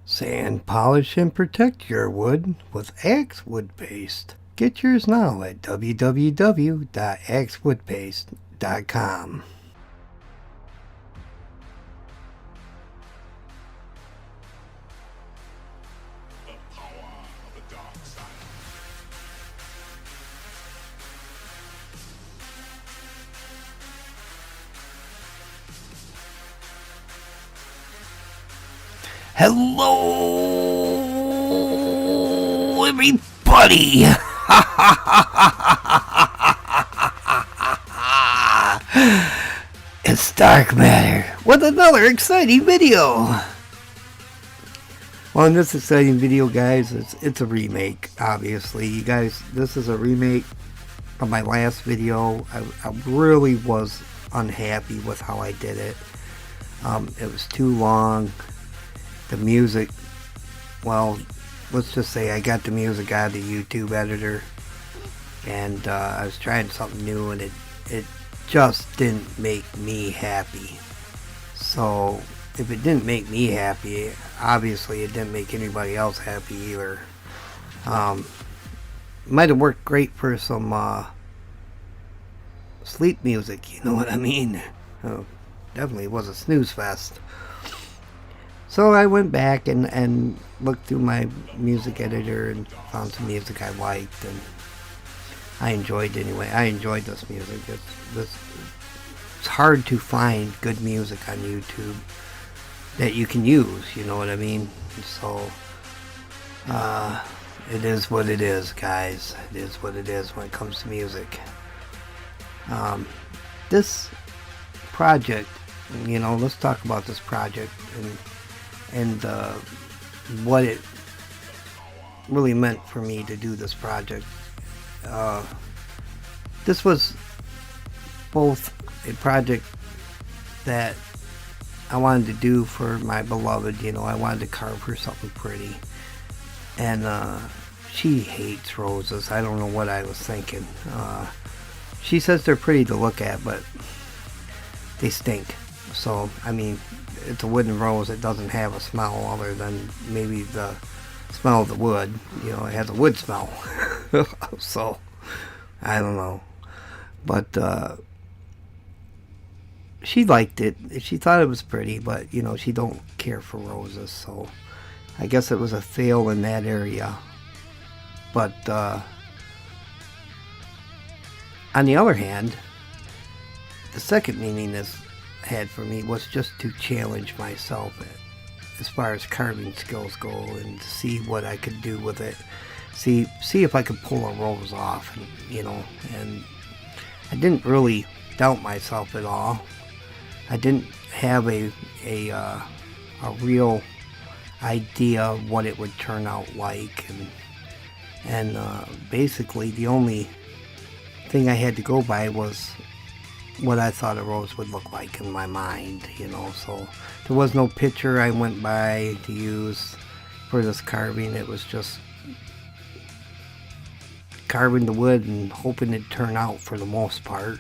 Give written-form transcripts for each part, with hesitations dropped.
Sand, polish, and protect your wood with Axe Wood Paste. Get yours now at www.axewoodpaste.com. Hello, everybody! It's Dark Matter with another exciting video. Well, in this exciting video, guys, it's a remake, obviously. You guys, this is a remake of my last video. I really was unhappy with how I did it. It was too long. The music, well, let's just say I got the music out of the YouTube editor, and I was trying something new, and it just didn't make me happy. So if it didn't make me happy, obviously it didn't make anybody else happy either. Might have worked great for some sleep music, you know what I mean? Definitely was a snooze fest. So I went back and looked through my music editor and found some music I liked, and I enjoyed anyway. I enjoyed this music. It's hard to find good music on YouTube that you can use, you know what I mean? So, it is what it is, guys. It is what it is when it comes to music. This project, you know, let's talk about this project and what it really meant for me to do this project. This was both a project that I wanted to do for my beloved, you know, I wanted to carve her something pretty, and she hates roses. I don't know what I was thinking. She says they're pretty to look at, but they stink. So, I mean, it's a wooden rose. It doesn't have a smell other than maybe the smell of the wood. You know, it has a wood smell. So, I don't know. But, she liked it. She thought it was pretty, but, you know, she don't care for roses. So, I guess it was a fail in that area. But, on the other hand, the second meaning this had for me was just to challenge myself as far as carving skills go, and to see what I could do with it. See if I could pull a rose off, and, you know, and I didn't really doubt myself at all. I didn't have a real idea of what it would turn out like, and basically the only thing I had to go by was what I thought a rose would look like in my mind, you know. So there was no picture I went by to use for this carving. It was just carving the wood and hoping it'd turn out for the most part.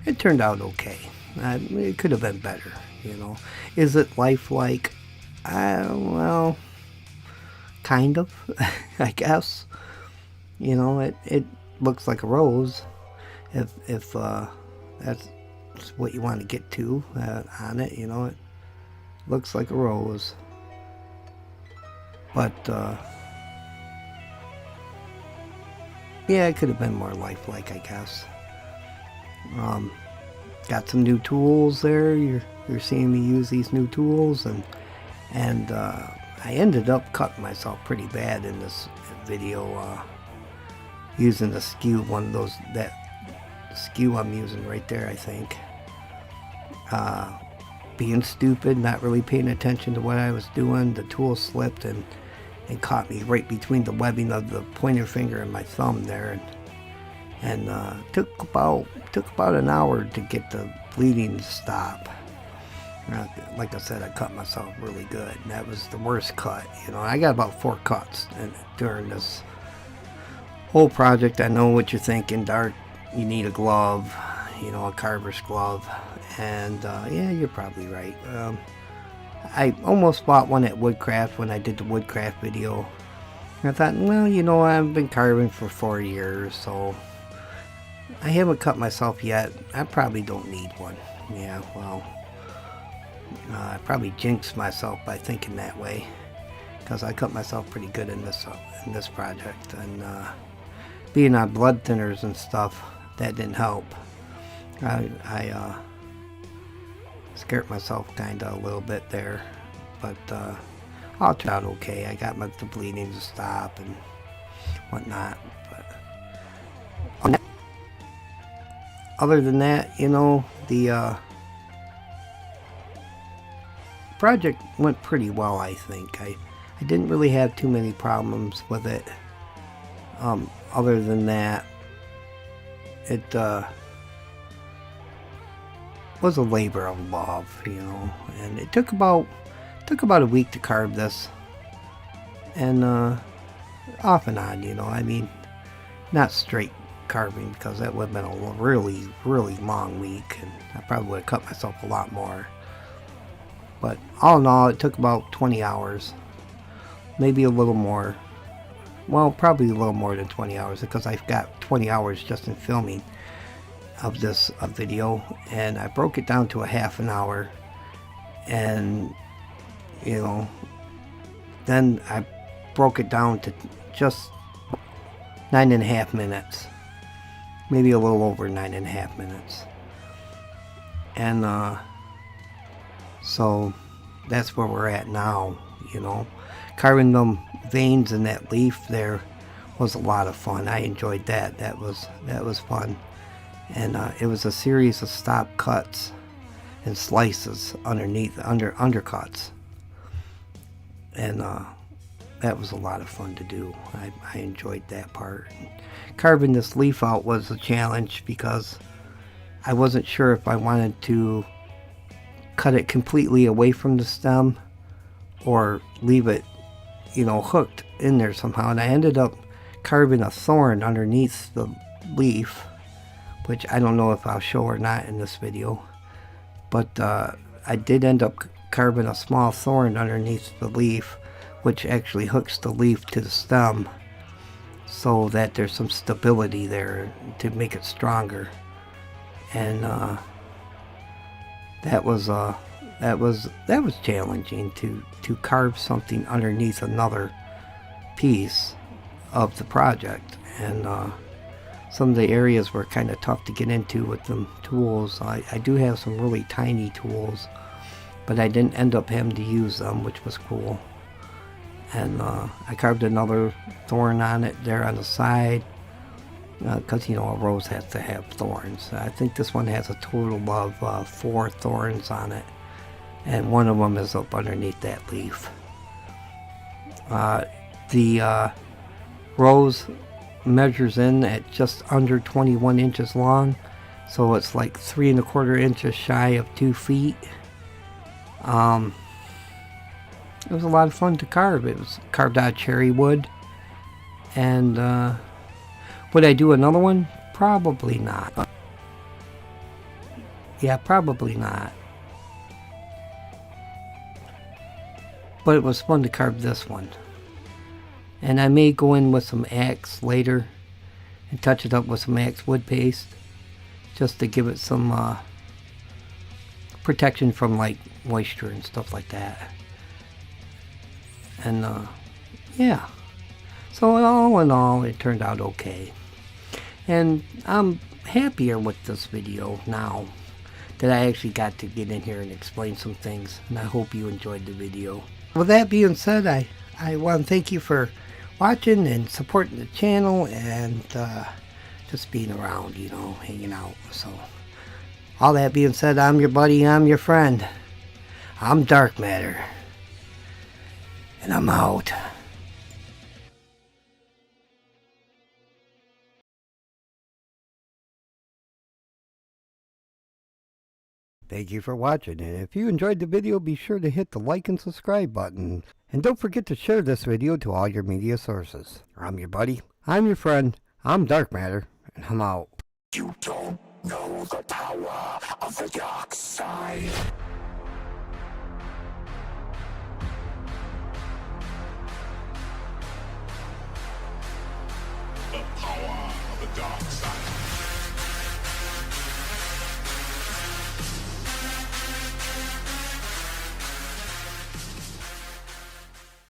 It turned out okay. It could have been better, you know. Is it lifelike? Well, kind of, I guess. You know, it looks like a rose. If that's what you want to get to on it, you know. It looks like a rose. But, yeah, it could have been more lifelike, I guess. Got some new tools there. You're seeing me use these new tools, and I ended up cutting myself pretty bad in this video, using the skew, one of those, that skew I'm using right there, I think. Being stupid, not really paying attention to what I was doing, the tool slipped and caught me right between the webbing of the pointer finger and my thumb there, and took about an hour to get the bleeding to stop. Like I said, I cut myself really good, and that was the worst cut. You know, I got about 4 cuts during this whole project. I know what you're thinking, Dark. You need a glove, you know, a carver's glove, and yeah, you're probably right. I almost bought one at Woodcraft when I did the Woodcraft video. I thought, well, you know, I've been carving for 4 years, so I haven't cut myself yet. I probably don't need one. Yeah, well, I probably jinxed myself by thinking that way, because I cut myself pretty good in this project, and being on blood thinners and stuff, that didn't help. I scared myself kind of a little bit there, but all turned out okay. I got the bleeding to stop and whatnot. But other than that, you know, the project went pretty well, I think. I didn't really have too many problems with it. Other than that, it was a labor of love, you know, and it took about a week to carve this, and off and on, you know. I mean, not straight carving, because that would have been a really long week, and I probably would have cut myself a lot more. But all in all, it took about 20 hours, maybe a little more. Well, probably a little more than 20 hours, because I've got 20 hours just in filming of this video, and I broke it down to a half an hour, and you know, then I broke it down to just 9.5 minutes, maybe a little over 9.5 minutes, and so that's where we're at now. You know, carving them veins in that leaf there was a lot of fun. I enjoyed that. That was fun. And it was a series of stop cuts and slices underneath, undercuts, and that was a lot of fun to do. I enjoyed that part. Carving this leaf out was a challenge, because I wasn't sure if I wanted to cut it completely away from the stem or leave it, you know, hooked in there somehow, and I ended up carving a thorn underneath the leaf, which I don't know if I'll show or not in this video, but I did end up carving a small thorn underneath the leaf, which actually hooks the leaf to the stem, so that there's some stability there to make it stronger. And that was challenging to carve something underneath another piece of the project, and some of the areas were kind of tough to get into with the tools. I do have some really tiny tools, but I didn't end up having to use them, which was cool. And I carved another thorn on it there on the side, because you know, a rose has to have thorns. I think this one has a total of 4 thorns on it, and one of them is up underneath that leaf. The rose measures in at just under 21 inches long, so it's like 3¼ inches shy of 2 feet. It was a lot of fun to carve. It was carved out of cherry wood, and would I do another one? Probably not. Yeah, probably not. But it was fun to carve this one. And I may go in with some axe later and touch it up with some axe wood paste, just to give it some protection from like moisture and stuff like that. And yeah, so all in all, it turned out okay. And I'm happier with this video now that I actually got to get in here and explain some things, and I hope you enjoyed the video. With that being said, I want to thank you for watching and supporting the channel, and just being around, you know, hanging out. So all that being said, I'm your buddy, I'm your friend, I'm Dark Matter, and I'm out. Thank you for watching, and if you enjoyed the video, be sure to hit the like and subscribe button. And don't forget to share this video to all your media sources. I'm your buddy, I'm your friend, I'm Dark Matter, and I'm out. You don't know the power of the dark side. the dark side.